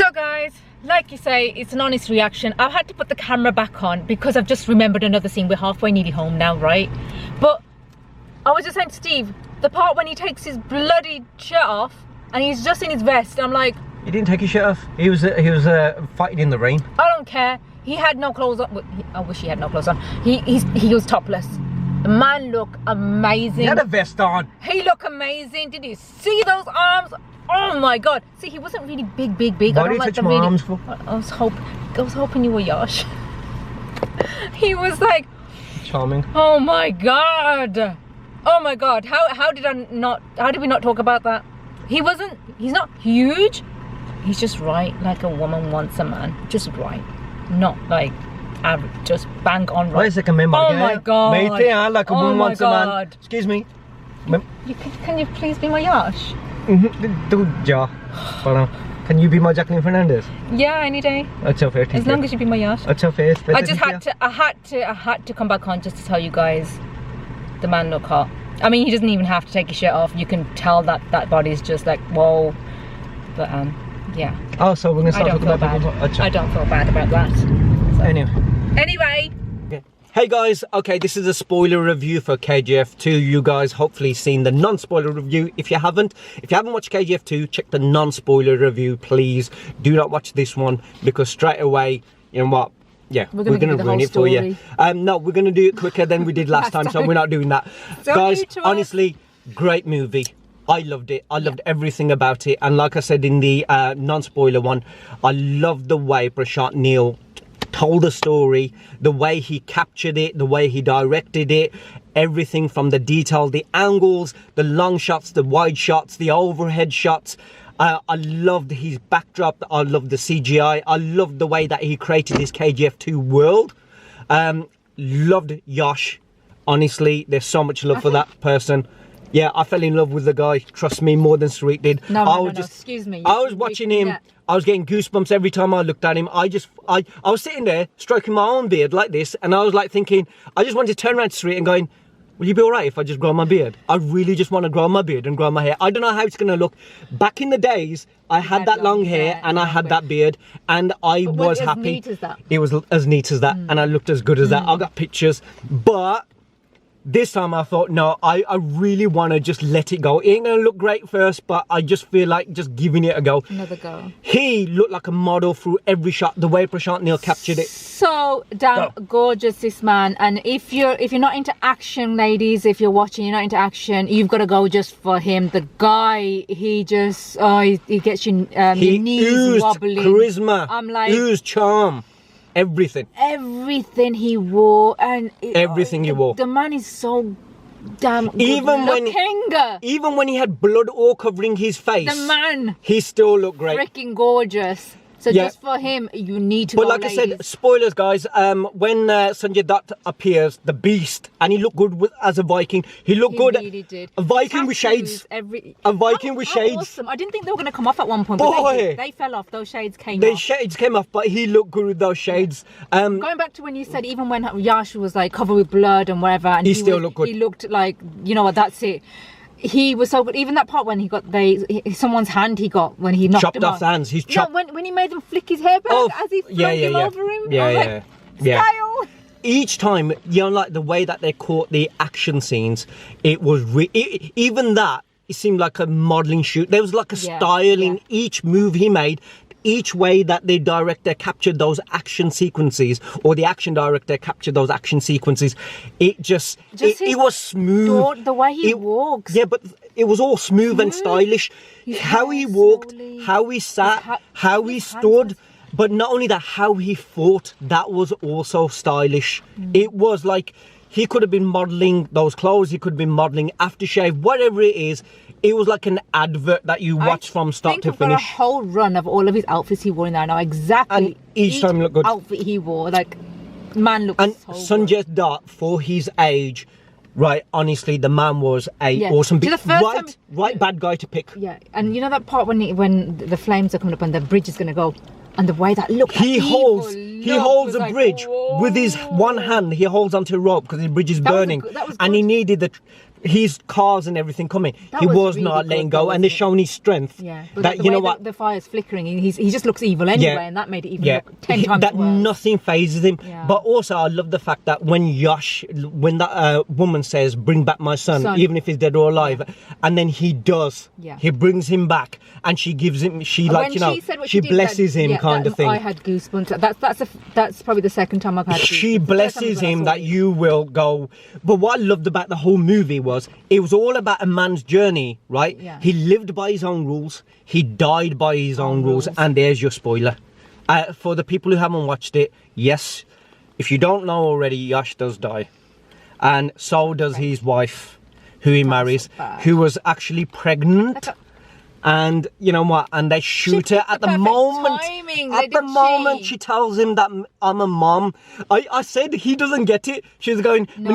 So guys, like you say, it's an honest reaction. I've had to put the camera back on because I've just remembered another scene. We're halfway nearly home now, right? But I was just saying to Steve, the part when he takes his bloody shirt off and he's just in his vest, I'm like... He didn't take his shirt off. He was fighting in the rain. I don't care. He had no clothes on. I wish he had no clothes on. He was topless. The man looked amazing. He had a vest on. He looked amazing. Did you see those arms? Oh my god. See, he wasn't really big. Why do you touch my arms for? I was hoping you were Yash. He was like charming. Oh my god. Oh my god. How did we not talk about that? He's not huge. He's just right, like a woman wants a man. Just right. Not like average, just bang on right. Why is it a man? Oh my god. Like a woman wants a man. Excuse me. Can you please be my Yash? Can you be my Jacqueline Fernandez? Yeah, any day. As long as you be my Yash. I had to come back on just to tell you guys the man look hot. I mean, he doesn't even have to take his shirt off. You can tell that body's just like whoa. But yeah. Oh, so we're gonna start talking about people. I don't feel bad about that. So. Anyway. Hey guys, okay, this is a spoiler review for KGF 2. You guys hopefully seen the non-spoiler review. If you haven't watched KGF 2, check the non-spoiler review, please. Do not watch this one because straight away, you know what? Yeah, we're gonna ruin it for you. No, we're gonna do it quicker than we did last time, so we're not doing that. Guys, honestly, great movie. I loved it. I loved everything about it. And like I said in the non-spoiler one, I loved the way Prashant Neel told the story, the way he captured it, the way he directed it, everything from the detail, the angles, the long shots, the wide shots, the overhead shots. I loved his backdrop. I loved the CGI. I loved the way that he created this KGF 2 world. Loved Yash. Honestly, there's so much love for that person. Yeah, I fell in love with the guy. Trust me, more than Sweet did. No, excuse me. I was watching him. Yeah. I was getting goosebumps every time I looked at him. I was sitting there stroking my own beard like this, and I was like thinking, I just wanted to turn around to Sweet and going, will you be all right if I just grow my beard? I really just want to grow my beard and grow my hair. I don't know how it's going to look. Back in the days, I had that long hair and I had that beard, and I was happy. As neat as that? It was as neat as that, and I looked as good as that. I got pictures, but this time I thought, no, I really want to just let it go. It ain't going to look great first, but I just feel like just giving it a go. Another go. He looked like a model through every shot, the way Prashant Neel captured it. So damn gorgeous, this man. And if you're not into action, ladies, if you're watching, you're not into action, you've got to go just for him. The guy, he just, he gets your knees wobbling. Charisma. I'm like, oozed charm. Everything he wore, and everything he wore. The man is so damn good even when he had blood all covering his face, the man, he still looked great. Freaking gorgeous. So yeah. Just for him, you need to go, like ladies. I said, spoilers, guys. When Sanjay Dutt appears, the Beast, and he looked good as a Viking. He looked good. He really did. A Viking with shades. A Viking with shades. Awesome. I didn't think they were going to come off at one point. But they fell off. Those shades came off. The shades came off, but he looked good with those shades. Going back to when you said, even when Yash was like covered with blood and whatever, and he still looked good. He looked like, you know what? That's it. He was so good. Even that part when he got someone's hand he got when he knocked him off. Hands. He's chopped. No, when he made them flick his hair back as he flung him over him. Yeah. Style. Each time, you know, like the way that they caught the action scenes, it was even that. It seemed like a modeling shoot. There was like a style in each move he made. Each way that the director captured those action sequences, or the action director captured those action sequences, it was smooth. The way he walks. Yeah, but it was all smooth and stylish. How he walked, how he sat, how he stood. But not only that, how he fought, that was also stylish. It was like he could have been modeling those clothes, he could have been modeling aftershave, whatever it is. It was like an advert that you watch from start to finish. A whole run of all of his outfits he wore in there. I know exactly. And each time looked good. Outfit he wore, like, man looked and so Sanjay Dutt, for his age, right, honestly, the man was awesome. Right bad guy to pick. Yeah, and you know that part when the flames are coming up and the bridge is going to go, and the way that looked, he holds a bridge with his one hand. He holds onto a rope because the bridge is burning, and he needed his cars and everything coming, That he was was really not good letting though, go, and they're wasn't it? showing his strength. Yeah, but that the you know way what. the fire's flickering, he just looks evil anyway, and that made it even look 10 times that worse. nothing phases him. Yeah. But also, I love the fact that when that woman says, "Bring back my son," even if he's dead or alive, and then he does, he brings him back, and she gives him, she blesses him, kind of thing. I had goosebumps. That's probably the second time I've had. She blesses him that you will go. But what I loved about the whole movie was it was all about a man's journey, right? Yeah. He lived by his own rules. He died by his own rules. And there's your spoiler. For the people who haven't watched it, yes, if you don't know already, Yash does die. And so does his wife, who he marries, who was actually pregnant. And you know what? And they shoot her at the moment. At the moment, she tells him that I'm a mom. I said he doesn't get it. She's going, and he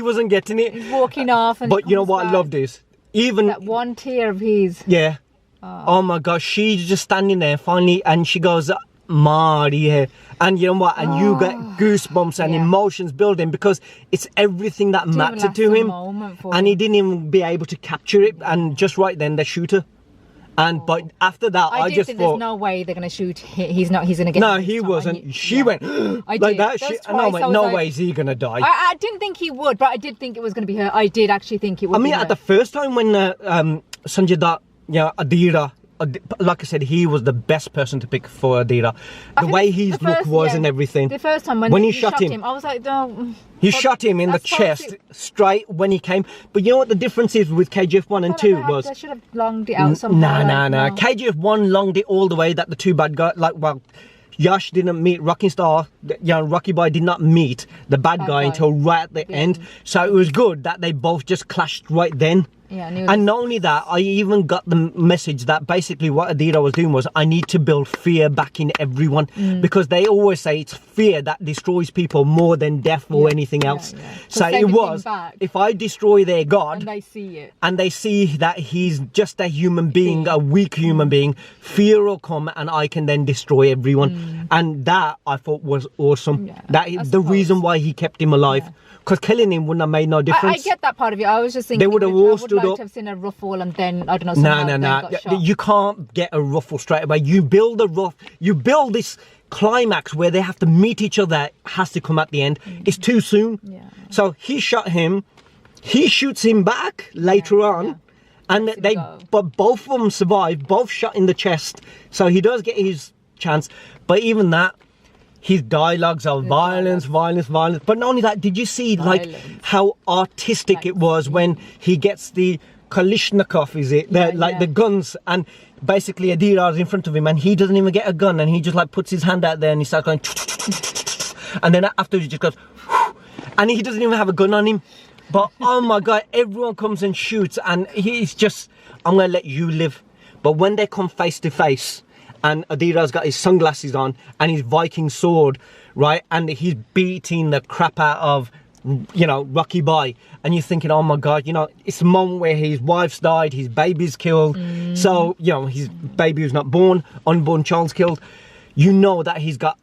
wasn't getting it. He's walking off. And but you know what I loved is even that one tear of his. Yeah. Oh my gosh, she's just standing there finally, and she goes, Maria. And you know what? And you get goosebumps and emotions building because it's everything that mattered to him. And he didn't even be able to capture it. And just right then, they shoot her. And but after that, I just think thought, there's no way they're gonna shoot. He's gonna get. No, he wasn't. She went like that. No way is he gonna die. I didn't think he would, but I did think it was gonna be her. I did actually think it would. I mean, be her. at the first time when Sanjay Dutt, Adira, like I said, he was the best person to pick for Adira. The way his look was and everything. The first time when he shot him, I was like, no. He shot him in the chest straight when he came. But you know what the difference is with KGF 1 and 2 was? They should have longed it out somehow. No. KGF 1 longed it all the way that the two bad guys, Yash didn't meet Rocky Star, Rocky Boy did not meet the bad guy until right at the end. So it was good that they both just clashed right then. Yeah, and not only that, I even got the message that basically what Adira was doing was, I need to build fear back in everyone, because they always say it's fear that destroys people more than death or anything else. So it was, if I destroy their God, and they see it, and they see that he's just a human being, a weak human being, fear will come and I can then destroy everyone. And that I thought was awesome. That is the reason why he kept him alive. Because killing him wouldn't have made no difference. I get that part of it. I was just thinking they would have all stood up. To have seen a ruffle and then I don't know. No. You can't get a ruffle straight away. You build a ruff. You build this climax where they have to meet each other. It has to come at the end. It's too soon. So he shot him. He shoots him back later on, and but both of them survive. Both shot in the chest. So he does get his chance. But even that. His dialogues are violence. But not only that, did you see how artistic it was when he gets the Kalishnikov, is it? The guns, and basically Adira's in front of him and he doesn't even get a gun, and he just puts his hand out there and he starts going and then after he just goes and he doesn't even have a gun on him. But oh my God, everyone comes and shoots and he's just, I'm gonna let you live. But when they come face to face, and Adira's got his sunglasses on and his Viking sword, right? And he's beating the crap out of, Rocky Boy. And you're thinking, oh my God, it's the moment where his wife's died, his baby's killed. So, his baby was not born, unborn child's killed. You know that he's got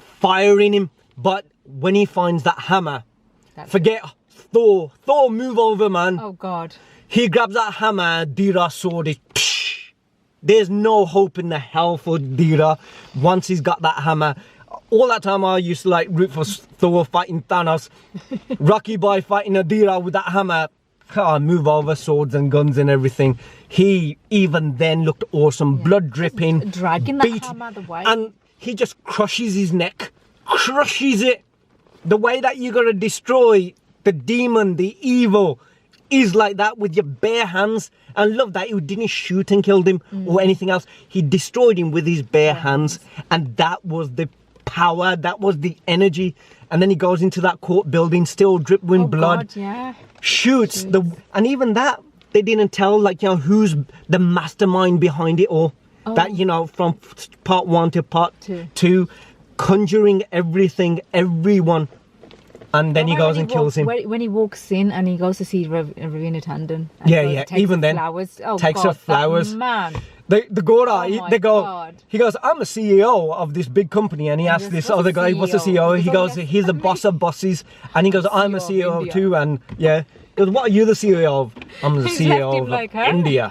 fire in him. But when he finds that hammer, forget Thor. Thor, move over, man. Oh God. He grabs that hammer, Adira's sword is... There's no hope in the hell for Adira once he's got that hammer. All that time I used to root for Thor fighting Thanos. Rocky Boy fighting Adira with that hammer. Move over, swords and guns and everything. He even then looked awesome. Blood dripping. Dragging that hammer the way. And he just crushes his neck. Crushes it. The way that you're going to destroy the demon, the evil, is like that with your bare hands. And love that he didn't shoot and killed him or anything else. He destroyed him with his bare hands, and that was the power, that was the energy. And then he goes into that court building, still dripping blood. God, shoots and even that they didn't tell who's the mastermind behind it all. That from part 1 to part 2, conjuring everything, everyone. And then he goes and kills him. When he walks in and he goes to see Raveena Tandon. Even then, flowers. takes her flowers. Man. The Gora, Oh my they go, God. he goes, I'm a CEO of this big company. And he asks this other guy, what's the CEO? He goes, he's the boss of bosses. And he goes, I'm a CEO of CEO too. And yeah, he goes, what are you the CEO of? I'm the He's left CEO him of like, huh? India.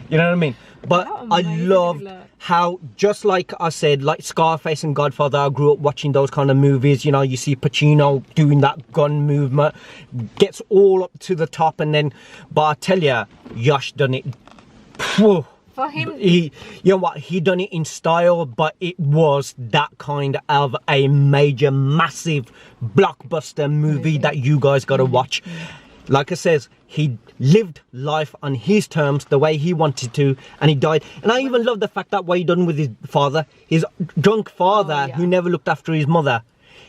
You know what I mean? But How I amazing love is that? how, just like I said, like Scarface and Godfather, I grew up watching those kind of movies. You know, you see Pacino doing that gun movement, gets all up to the top. And then, but I tell you, Yash done it. Phew. For him, You know what, he done it in style, but it was that kind of a major, massive blockbuster movie that you guys got to watch. Like I says, he lived life on his terms, the way he wanted to, and he died. And I even love the fact that what he done with his father, his drunk father, who never looked after his mother.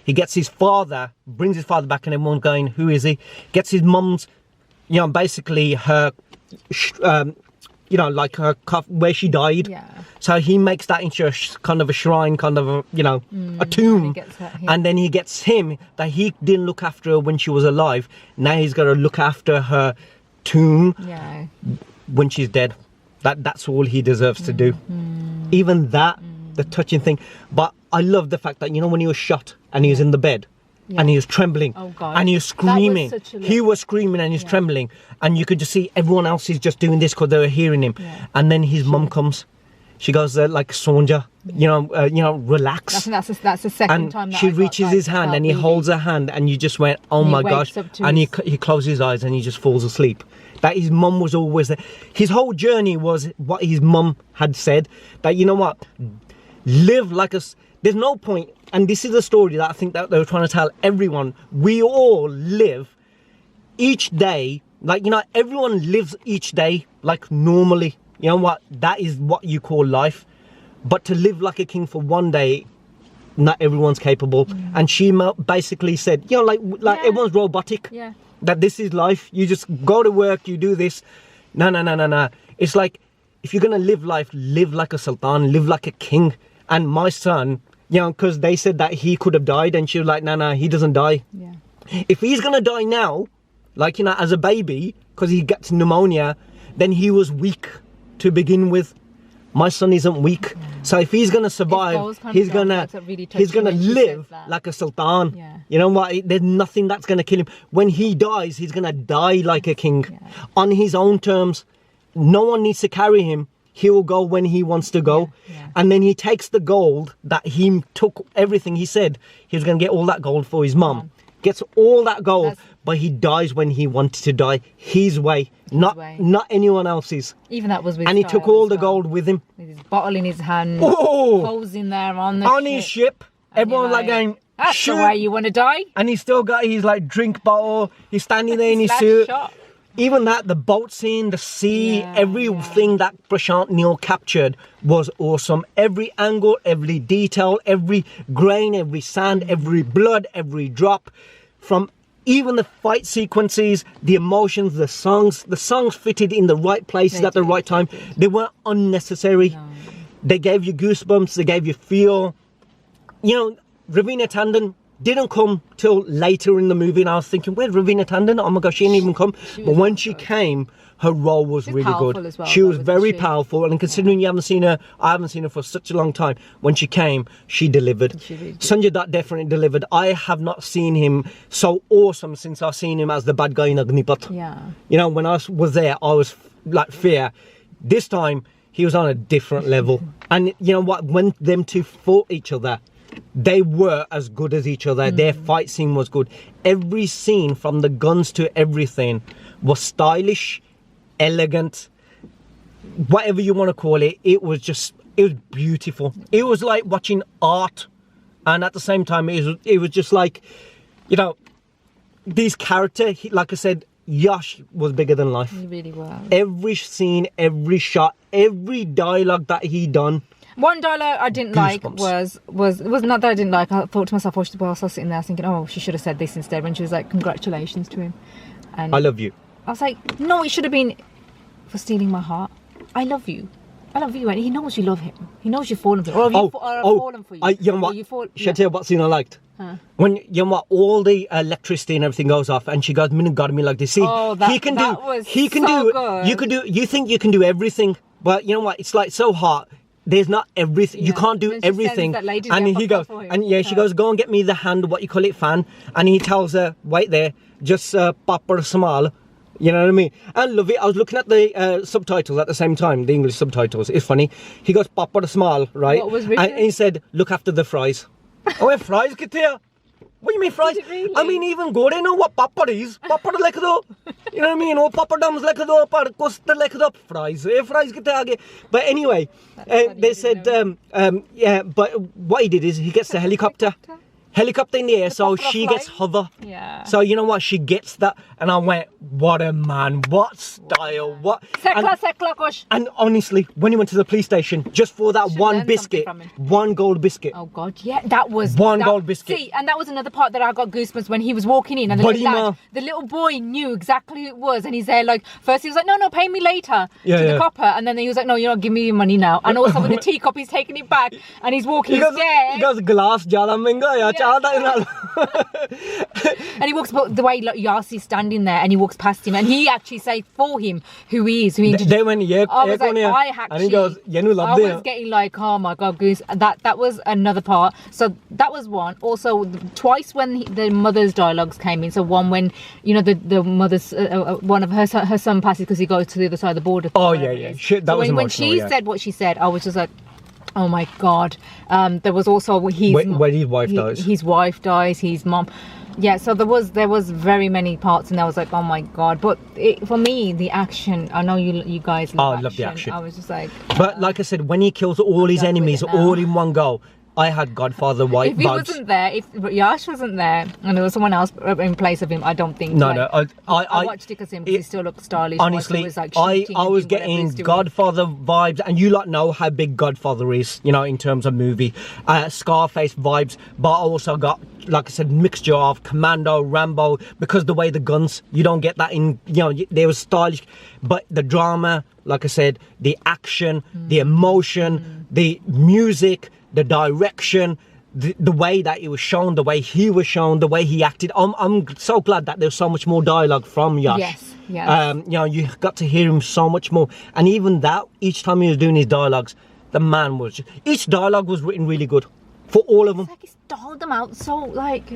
He gets his father, brings his father back, and everyone's going, who is he? Gets his mum's, you know, basically her you know, like her cuff where she died. Yeah. So he makes that into a kind of a shrine, kind of a, you know, a tomb. And then he gets him that he didn't look after her when she was alive. Now he's got to look after her tomb when she's dead. That's all he deserves to do. Even that, the touching thing. But I love the fact that, you know, when he was shot and he was in the bed. And he was trembling, and he was screaming. He was screaming and he was trembling, and you could just see everyone else is just doing this because they were hearing him. And then his mum comes. She goes like Sonja, you know, relax. That's the second time. And that she I got, reaches like, his hand and he holds her hand, and you just went, oh my gosh! And he closes his eyes and he just falls asleep. That his mum was always there. His whole journey was what his mum had said. That, you know what, live like a. There's no point. And this is the story that I think that they were trying to tell everyone. We all live each day, like, you know, everyone lives each day like normally. You know what? That is what you call life. But to live like a king for one day, not everyone's capable. And she basically said, you know, like everyone's robotic. Yeah. That this is life. You just go to work, you do this. No. It's like, if you're going to live life, live like a sultan, live like a king. And my son, you know, because they said that he could have died, and she was like, no, he doesn't die. Yeah. If he's going to die now, like, you know, as a baby, because he gets pneumonia, then he was weak to begin with. My son isn't weak. So if he's going to survive, he's going to live like a sultan. Yeah. You know what? There's nothing that's going to kill him. When he dies, he's going to die like a king on his own terms. No one needs to carry him. He will go when he wants to go. And then he takes the gold that he took, everything he said. He was going to get all that gold for his mum. Gets all that gold, but he dies when he wanted to die. His way, not anyone else's. Even that was with And he took all the gold with him. With his bottle in his hand. Oh! Posing there on the his ship. Everyone like going, that's shoot. the way you want to die. And he's still got his like drink bottle. He's standing there in his suit. Shot. Even that, the boat scene, the sea, everything that Prashant Neel captured was awesome. Every angle, every detail, every grain, every sand, every blood, every drop. From even the fight sequences, the emotions, the songs fitted in the right places at the right time. They weren't unnecessary. No. They gave you goosebumps, they gave you feel. You know, Raveena Tandon didn't come till later in the movie, and I was thinking, where's Raveena Tandon? Oh my gosh, she didn't even come. But when she came, her role was really good. As well, she was very powerful, and considering you haven't seen her, I haven't seen her for such a long time. When she came, she delivered. Sanjay Dutt definitely delivered. I have not seen him so awesome since I've seen him as the bad guy in Agnipat. Yeah. You know, when I was there, I was like fear. This time, he was on a different level. And you know what? When them two fought each other, they were as good as each other. Their fight scene was good. Every scene, from the guns to everything, was stylish, elegant, whatever you want to call it. It was beautiful. It was like watching art, and at the same time, it was just like, you know, these characters. Like I said, Yash was bigger than life. He really was. Every scene, every shot, every dialogue that he done. One dialogue I didn't like was it was not that I didn't like. I thought to myself, while I was sitting there thinking, oh, she should have said this instead, when she was like, congratulations to him. And I love you. I was like, no, it should have been, for stealing my heart. I love you. I love you, and he knows you love him. He knows you've fallen for him. Or have you fallen for you? You know what? Should I tell you what scene I liked? When you know what, all the electricity and everything goes off, and she goes, "Minute got me like this." See, he can do. Good. You think you can do everything, but you know what? It's like so hot. There's not everything. You can't do everything. And he goes, and she goes, "Go and get me the hand, what you call it, fan." And he tells her, "Wait there, just pop her smile." You know what I mean? I love it. I was looking at the subtitles at the same time, the English subtitles. It's funny. He goes, "Pop her smile," right? What was written? And he said, "Look after the fries." Oh, fries get here. What do you mean fries? Really? I mean, even go, they know what papa is. Papa like though. You know what I mean? Oh, papa dums like though, par costa like though. Fries. Fries get there. But anyway, they said, but what he did is he gets the helicopter in the air, so she gets hover. Yeah. So you know what? She gets that, and I went, "What a man! What style! What?" And honestly, when he went to the police station, just for that one biscuit, one gold biscuit. Oh God, yeah, that was gold biscuit. See, and that was another part that I got goosebumps when he was walking in, and the little boy knew exactly who it was, and he's there like, first he was like, "No, pay me later," to the copper, and then he was like, "No, you're not giving me your money now," and also with the teacup, he's taking it back, and he's walking. He goes, "Glass, jala menga ya." And he walks, but the way Yash is standing there, and he walks past him, and he actually says for him who he is. They went, I was and he goes, I was getting like, oh my God, goose. That was another part. So that was one. Also, twice when the mother's dialogues came in. So one when the mother's one of her son passes because he goes to the other side of the border. Oh yeah. Shit, that was emotional. When she said what she said, I was just like, oh my God. There was also when his wife dies. His wife dies, his mom. Yeah, so there was very many parts, and I was like, oh my God. But for me, the action, I know you guys love love the action. I was just like, but like I said, when he kills all his enemies all in one go, I had Godfather vibes. If he wasn't there, if Yash wasn't there, and there was someone else in place of him, I don't think. I watched it because he still looked stylish. Honestly, I was getting Godfather vibes, and you lot know how big Godfather is, in terms of movie. Scarface vibes, but I also got, like I said, mixture of Commando, Rambo, because the way the guns, you don't get that in, they were stylish, but the drama, like I said, the action, the emotion, the music, the direction, the way that it was shown, the way he was shown, the way he acted. I'm so glad that there's so much more dialogue from Yash. Yes. You got to hear him so much more. And even that, each time he was doing his dialogues, the man was... Each dialogue was written really good. For all of them. It's like he stalled them out so, like...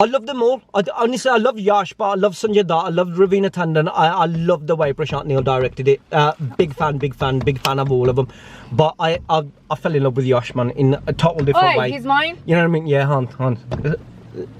I love them all. Honestly, I love Yash, but I love Sanjay Dutt. I love Raveena Tandon. I love the way Prashant Neel directed it. Big fan of all of them. But I fell in love with Yash, man, in a total different way. He's mine? You know what I mean? Yeah, Han.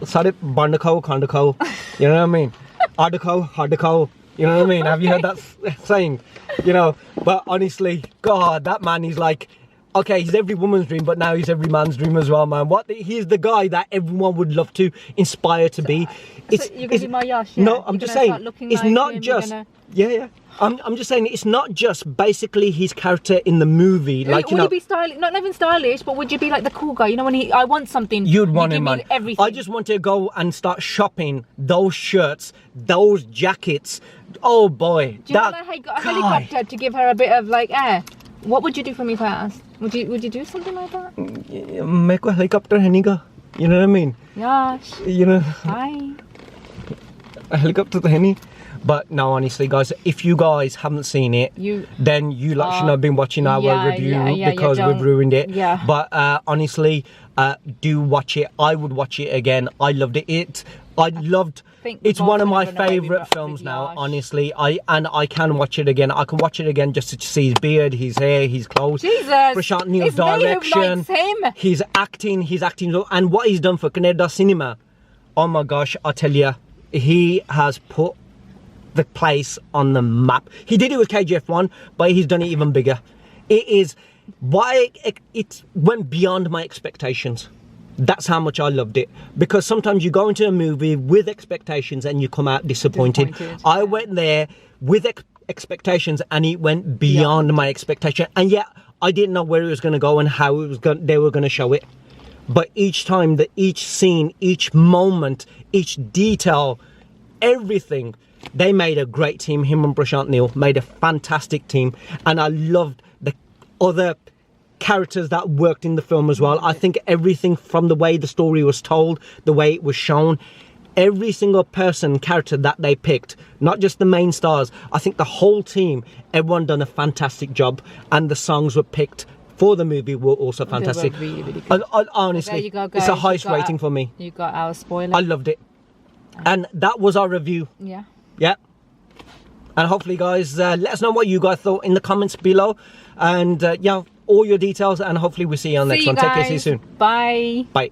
Sorry, Bandako, Kandako. You know what I mean? Ardako, Hardako. You know what I mean? Have you heard that saying? But honestly, God, that man is like... Okay, he's every woman's dream, but now he's every man's dream as well, man. He's the guy that everyone would love to inspire to be. You're going to be my Yash, yeah? No, I'm just saying, it's not just... Yeah. I'm just saying, it's not just basically his character in the movie. Like, would you be stylish? Not even stylish, but would you be like the cool guy? When I want something, you'd want him, man. Everything. I just want to go and start shopping those shirts, those jackets. Oh boy, do you want a helicopter to give her a bit of like air? What would you do for me if I asked? Would you do something like that? Make a helicopter, Heniga. You know what I mean? Yash. Hi. A helicopter, the Henny. But no, honestly, guys, if you guys haven't seen it, then you lot shouldn't have been watching our review because we've ruined it. Yeah. But honestly, do watch it. I would watch it again. I loved it. It's one of my favourite films now, honestly. I can watch it again. I can watch it again just to see his beard, his hair, his clothes. Jesus! Prashant Neel's direction. His acting, and what he's done for Kannada cinema. Oh my gosh, I tell you, he has put the place on the map. He did it with KGF 1, but he's done it even bigger. It went beyond my expectations. That's how much I loved it. Because sometimes you go into a movie with expectations and you come out disappointed. I went there with expectations and it went beyond my expectation. And yet I didn't know where it was going to go and how they were going to show it. But each time, each scene, each moment, each detail, everything, they made a great team. Him and Prashant Neel made a fantastic team. And I loved other characters that worked in the film as well. I think everything from the way the story was told, the way it was shown, every single character that they picked, not just the main stars, I think the whole team, everyone done a fantastic job, and the songs were picked for the movie were also fantastic. They were really, really good. Honestly, There you go, guys. it's the highest rating for me. You got our spoiler. I loved it. And that was our review. Yeah. Yeah. And hopefully, guys, let us know what you guys thought in the comments below. And yeah, all your details, and hopefully we'll see you on the next one. Take care, see you soon. Bye. Bye.